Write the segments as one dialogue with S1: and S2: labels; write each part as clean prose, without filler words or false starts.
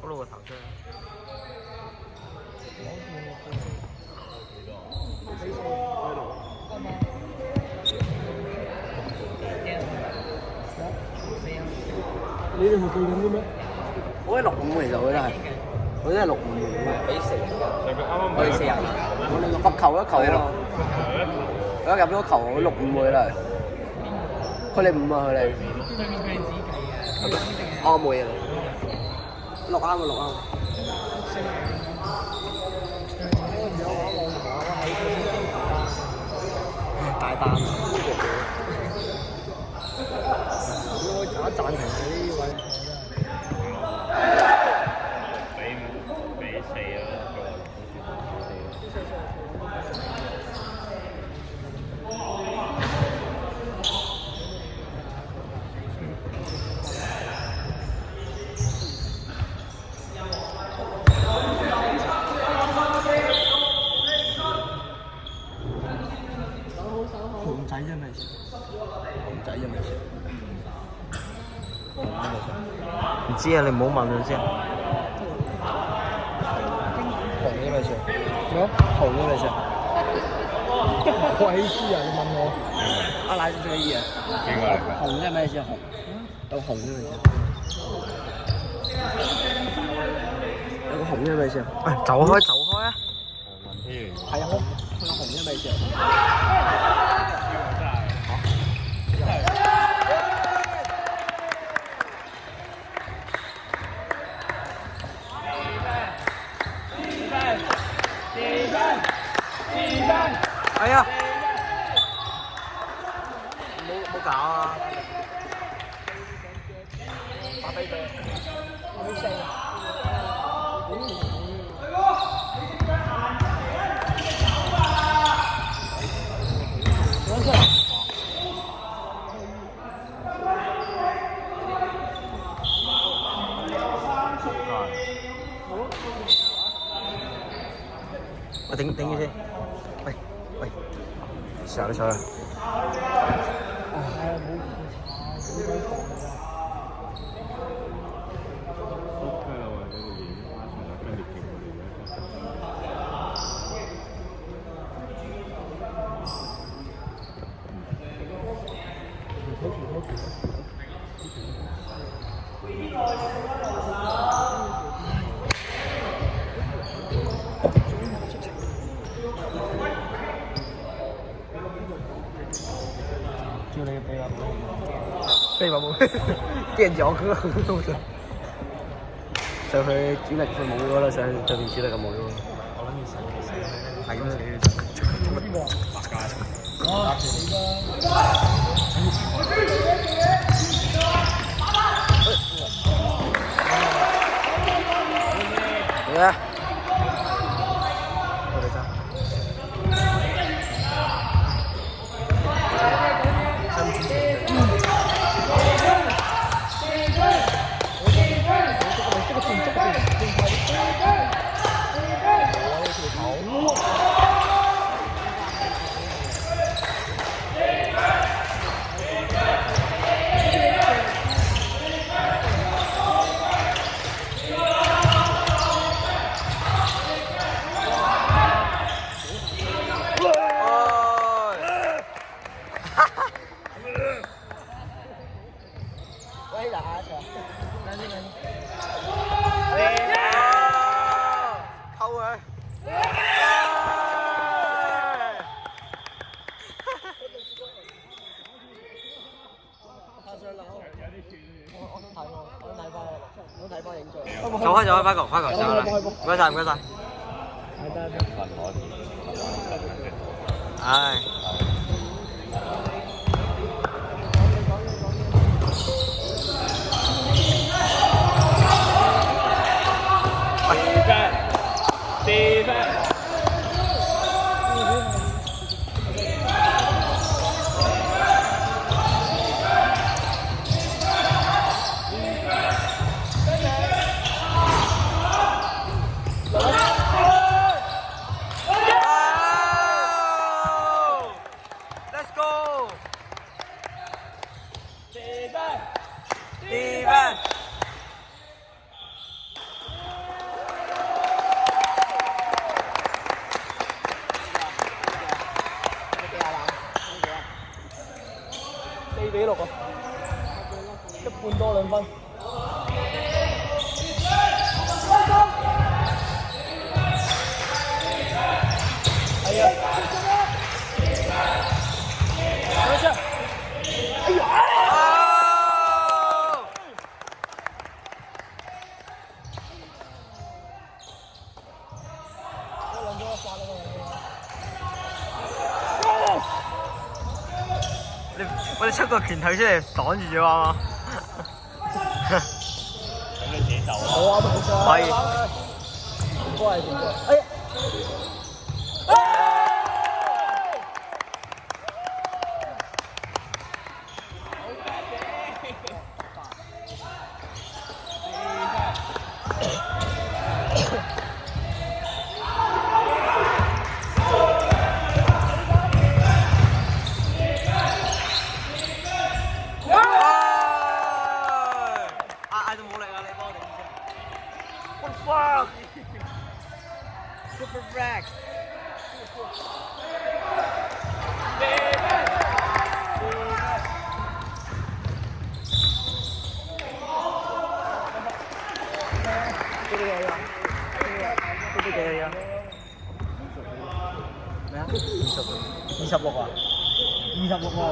S1: 露個頭出嚟。
S2: 你哋咪記緊啲咩？
S3: 我係65其實佢都係，佢都係65嘅。
S1: 俾4，
S3: 我哋40，我哋罰球一球咯。佢一入咗球，我65佢啦。佢哋5啊，佢哋。我冇嘢啦。6啱啊，6啱。大單。
S2: 我打暫停佢呢位。
S4: 俾4啊，
S2: 熊仔啫咪先，
S3: 熊仔啫咪先。
S1: 唔知啊，你唔好問佢先。
S3: 紅啫咪先。
S2: 咩？
S3: 紅啫咪先。
S2: 鬼知啊！你問我，
S3: 阿奶最意啊。
S4: 邊個嚟㗎？
S3: 紅啫咪先？紅。有紅啫咪先。有個紅啫咪先？
S1: 走開啊！
S4: 黃文天。
S3: 係啊，佢有紅啫咪先？
S1: 哎呀！冇搞啊！
S3: 打飛佢。
S1: 我頂住先。喂，上啦上啦！
S2: 叫你俾我。
S3: 飛馬冇，墊腳哥都上。上去主力佢冇咗啦，上去對面主力就冇咗。
S2: 我諗住死，
S3: 係咁死。好啊！我哋爭。走開，翻球，上啦！唔該晒，唔該晒。唉。
S4: 4分。
S2: 4-6啊，1半多2分。係啊！等下，哎呀！
S1: 我哋出個拳頭出嚟擋住咗啊！
S4: 咁你自己走啊！
S2: 我啱冇錯。
S1: 係。
S2: 唔該係點㗎？哎呀！
S1: 嗌到冇力啊！你幫我哋。What the fuck? Super frag. 咩啊？26啊！26喎。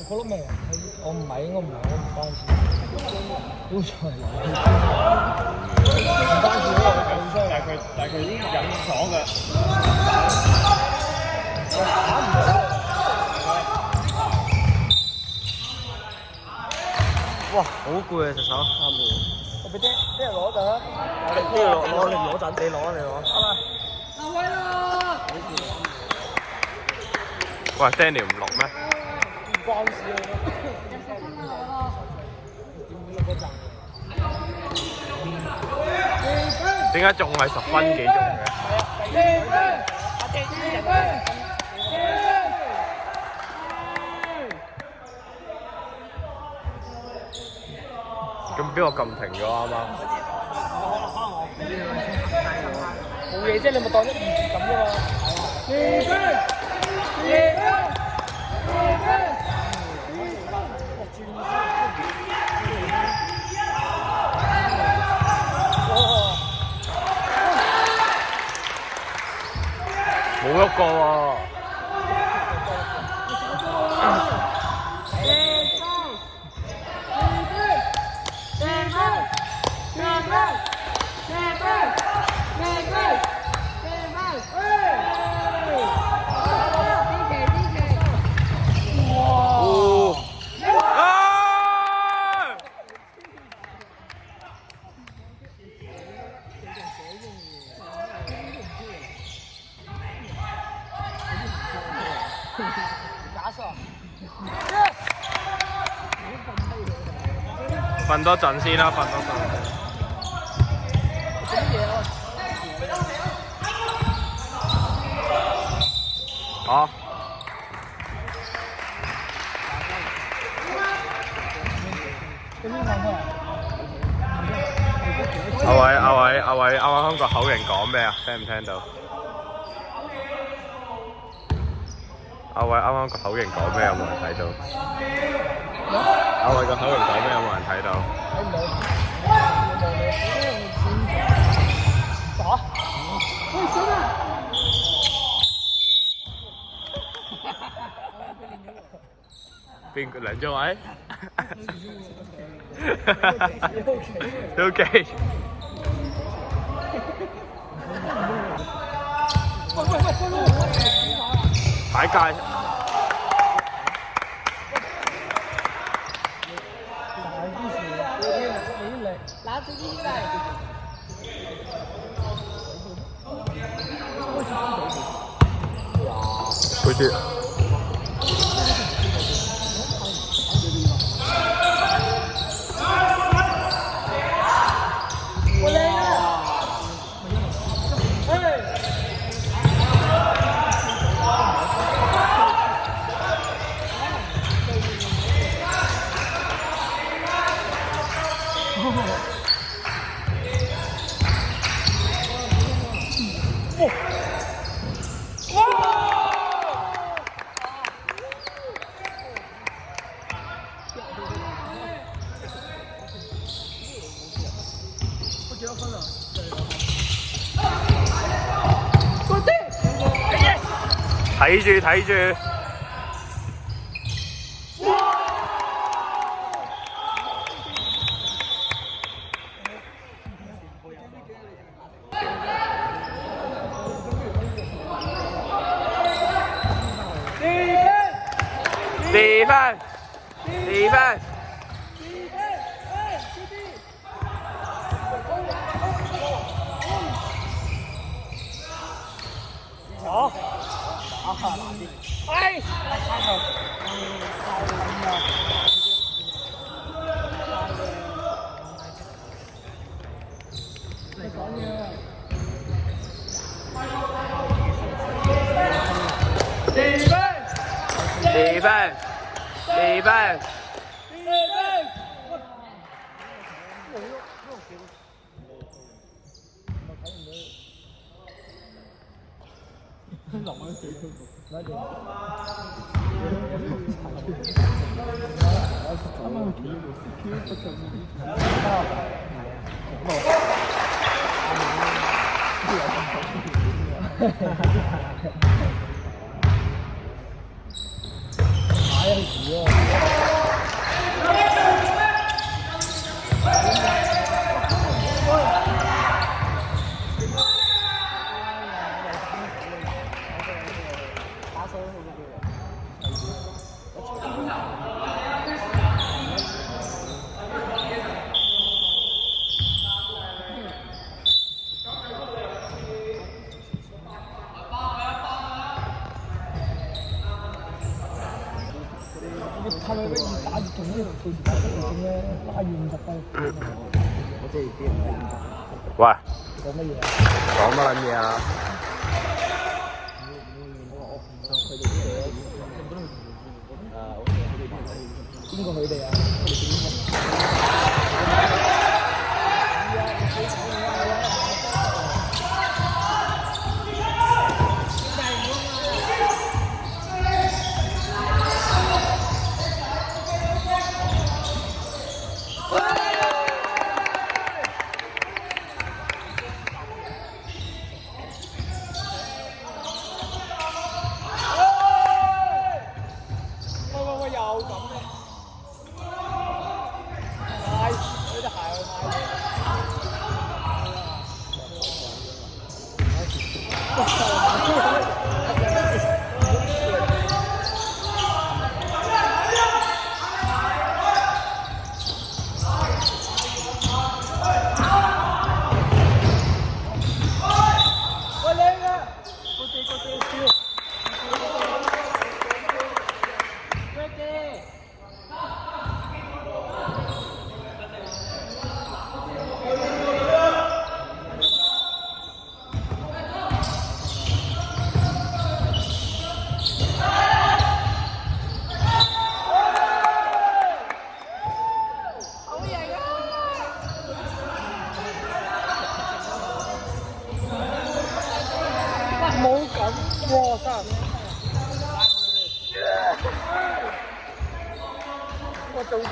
S1: 嗰碌咩啊？我唔係，我唔關事。好彩唔關事咯，
S4: 但係佢已經忍咗嘅。
S1: 哇，好攰啊隻手，3秒。
S2: 我俾啲人攞陣啦。
S1: 你攞陣，你攞。
S2: 留位啦！
S4: 喂 ，Daniel 唔落咩？
S2: 唔關事啊！
S4: 點解仲係10分幾鐘嘅？咁邊個撳停咗啱啱？
S2: 冇嘢啫，你咪當1-2咁啫嘛。
S4: 冇喐過喎。瞓多陣先啦，瞓多陣。好。阿偉，啱啱個口型講咩啊？聽唔聽到？阿偉啱啱個口型講咩？有冇人睇到？阿偉個口型講咩？有冇人睇到？邊個梁宗偉？OK。擺界。回去。睇住。4分。4分。係咪不如打住仲呢度，到時打出嚟仲咧拉遠50分。我即係啲人睇50分。喂，講乜嘢？講乜撚嘢啊？邊個佢哋啊？哇塞！我做到。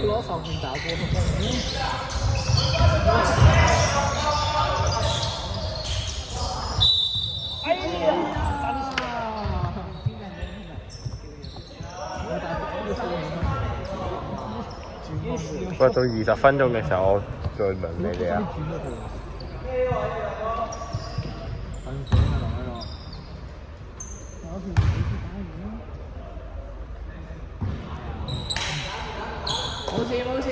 S4: 攞後面打波都得。哎呀！
S1: 不過到20分鐘嘅時候，我再輪你哋啊。
S3: 冇事冇事。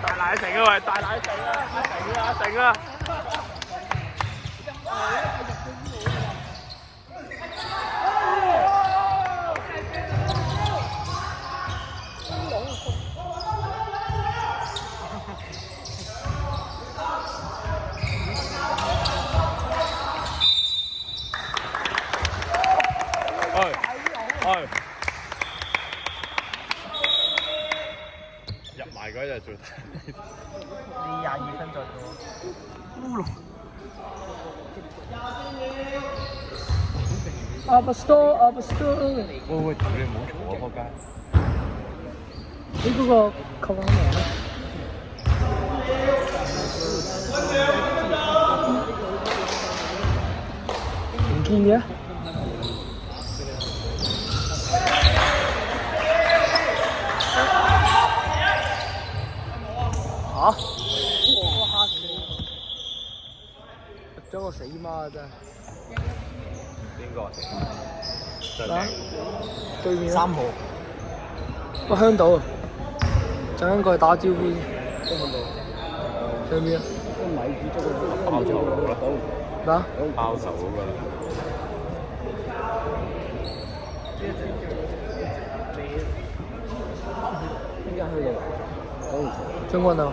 S1: 大奶城啊喂！大奶城啊！城啊！入埋嗰日做你22分再做烏龍。
S4: Upstore。
S1: 喂，屌你唔好嘈啊！仆街。
S4: 你嗰個球網名咧？唔見嘅。嚇！哇嚇死！入咗個死媽真係。
S1: 邊個死媽？
S4: 啊！對面
S2: 3號。
S4: 個香島啊！陣間過去打招呼。上面啊！
S1: 包手啦。
S4: 咩啊？
S1: 包手嗰個。
S3: 邊間去到？
S4: 將軍啊！